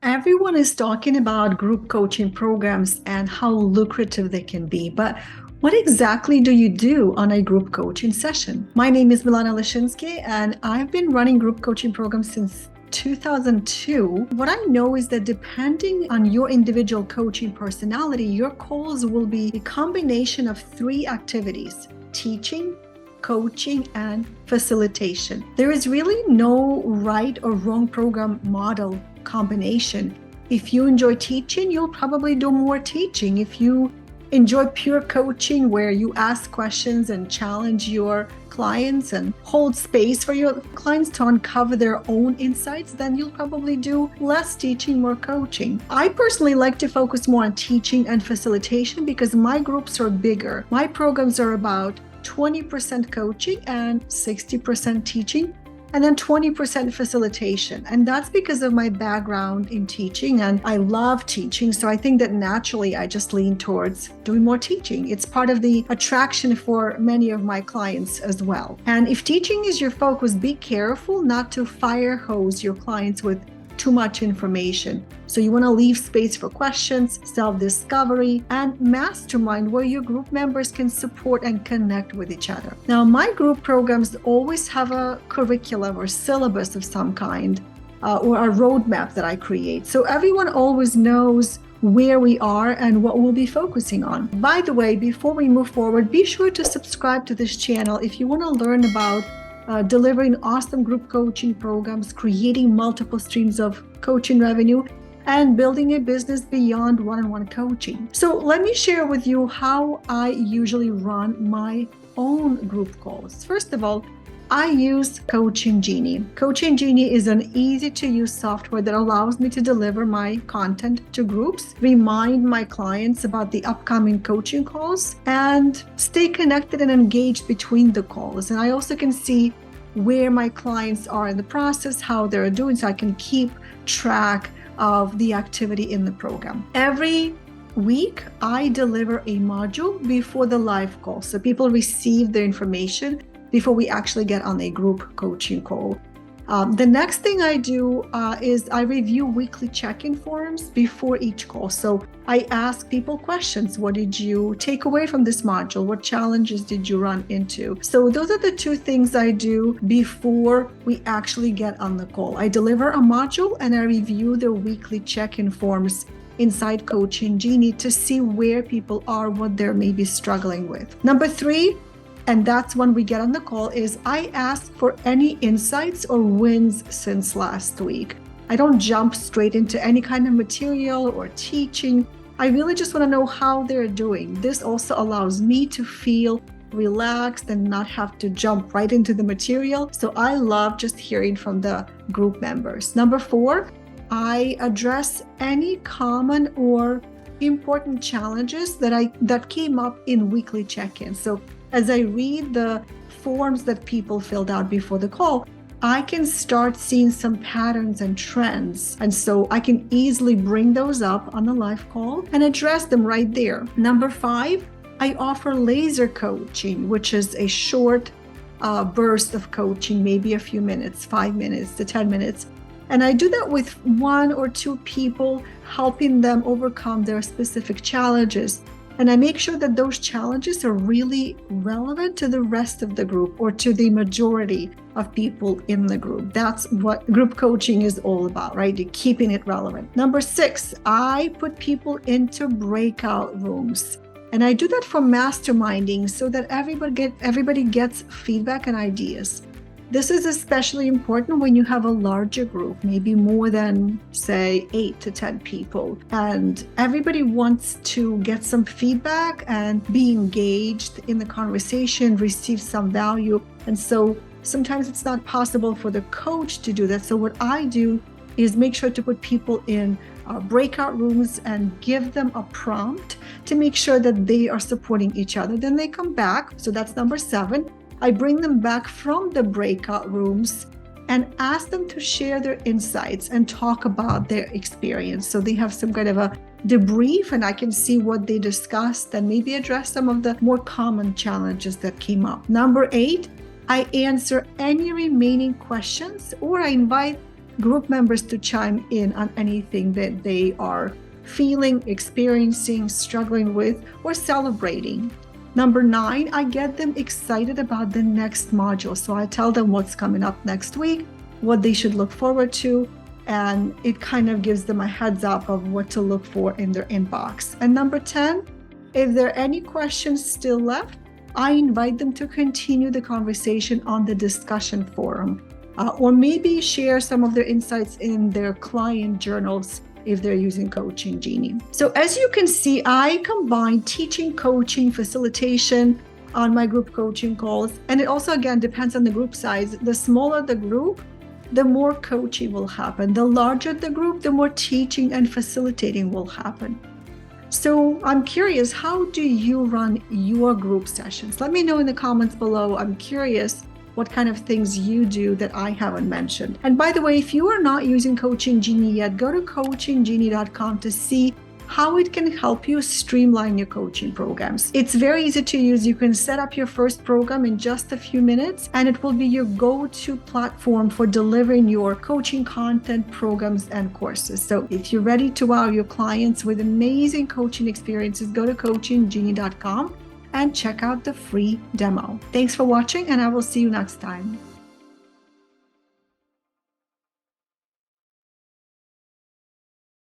Everyone is talking about group coaching programs and how lucrative they can be, but what exactly do you do on a group coaching session? My name is Milana Leshinsky, and I've been running group coaching programs since 2002. What I know is that depending on your individual coaching personality, your calls will be a combination of three activities: teaching, coaching, and facilitation. There is really no right or wrong program model combination. If you enjoy teaching, you'll probably do more teaching. If you enjoy pure coaching where you ask questions and challenge your clients and hold space for your clients to uncover their own insights, then you'll probably do less teaching, more coaching. I personally like to focus more on teaching and facilitation because my groups are bigger. My programs are about 20% coaching and 60% teaching, and then 20% facilitation. And that's because of my background in teaching, and I love teaching. So I think that naturally I just lean towards doing more teaching. It's part of the attraction for many of my clients as well. And if teaching is your focus, be careful not to fire hose your clients with too much information. So you want to leave space for questions, self-discovery, and mastermind where your group members can support and connect with each other. Now, my group programs always have a curriculum or syllabus of some kind, or a roadmap that I create. So everyone always knows where we are and what we'll be focusing on. By the way, before we move forward, be sure to subscribe to this channel if you want to learn about delivering awesome group coaching programs, creating multiple streams of coaching revenue, and building a business beyond one-on-one coaching. So let me share with you how I usually run my own group calls. First of all, I use Coaching Genie. Coaching Genie is an easy-to-use software that allows me to deliver my content to groups, remind my clients about the upcoming coaching calls, and stay connected and engaged between the calls. And I also can see where my clients are in the process, how they're doing, so I can keep track of the activity in the program. Every week, I deliver a module before the live call, so people receive the information before we actually get on a group coaching call. The next thing I do is I review weekly check-in forums before each call. So I ask people questions. What did you take away from this module? What challenges did you run into? So those are the two things I do before we actually get on the call. I deliver a module and I review the weekly check-in forms inside Coaching Genie to see where people are, what they're maybe struggling with. Number 3, and that's when we get on the call, is I ask for any insights or wins since last week. I don't jump straight into any kind of material or teaching. I really just want to know how they're doing. This also allows me to feel relaxed and not have to jump right into the material. So I love just hearing from the group members. Number 4, I address any common or important challenges that came up in weekly check-ins. So as I read the forms that people filled out before the call, I can start seeing some patterns and trends. And so I can easily bring those up on the live call and address them right there. Number 5, I offer laser coaching, which is a short burst of coaching, maybe a few minutes, 5 minutes to 10 minutes. And I do that with 1 or 2 people, helping them overcome their specific challenges. And I make sure that those challenges are really relevant to the rest of the group or to the majority of people in the group. That's what group coaching is all about, right? You're keeping it relevant. Number 6, I put people into breakout rooms. And I do that for masterminding so that everybody gets feedback and ideas. This is especially important when you have a larger group, maybe more than, say, 8 to 10 people. And everybody wants to get some feedback and be engaged in the conversation, receive some value. And so sometimes it's not possible for the coach to do that. So what I do is make sure to put people in breakout rooms and give them a prompt to make sure that they are supporting each other. Then they come back. So that's number 7. I bring them back from the breakout rooms and ask them to share their insights and talk about their experience. So they have some kind of a debrief and I can see what they discussed and maybe address some of the more common challenges that came up. Number 8, I answer any remaining questions or I invite group members to chime in on anything that they are feeling, experiencing, struggling with, or celebrating. Number 9, I get them excited about the next module. So I tell them what's coming up next week, what they should look forward to, and it kind of gives them a heads up of what to look for in their inbox. And number 10, if there are any questions still left, I invite them to continue the conversation on the discussion forum, or maybe share some of their insights in their client journals if they're using Coaching Genie. So as you can see, I combine teaching, coaching, facilitation on my group coaching calls. And it also, again, depends on the group size. The smaller the group, the more coaching will happen. The larger the group, the more teaching and facilitating will happen. So I'm curious, how do you run your group sessions? Let me know in the comments below. I'm curious what kind of things you do that I haven't mentioned. And by the way, if you are not using Coaching Genie yet, go to coachinggenie.com to see how it can help you streamline your coaching programs. It's very easy to use. You can set up your first program in just a few minutes, and it will be your go-to platform for delivering your coaching content, programs, and courses. So if you're ready to wow your clients with amazing coaching experiences, go to coachinggenie.com and check out the free demo. Thanks for watching, and I will see you next time.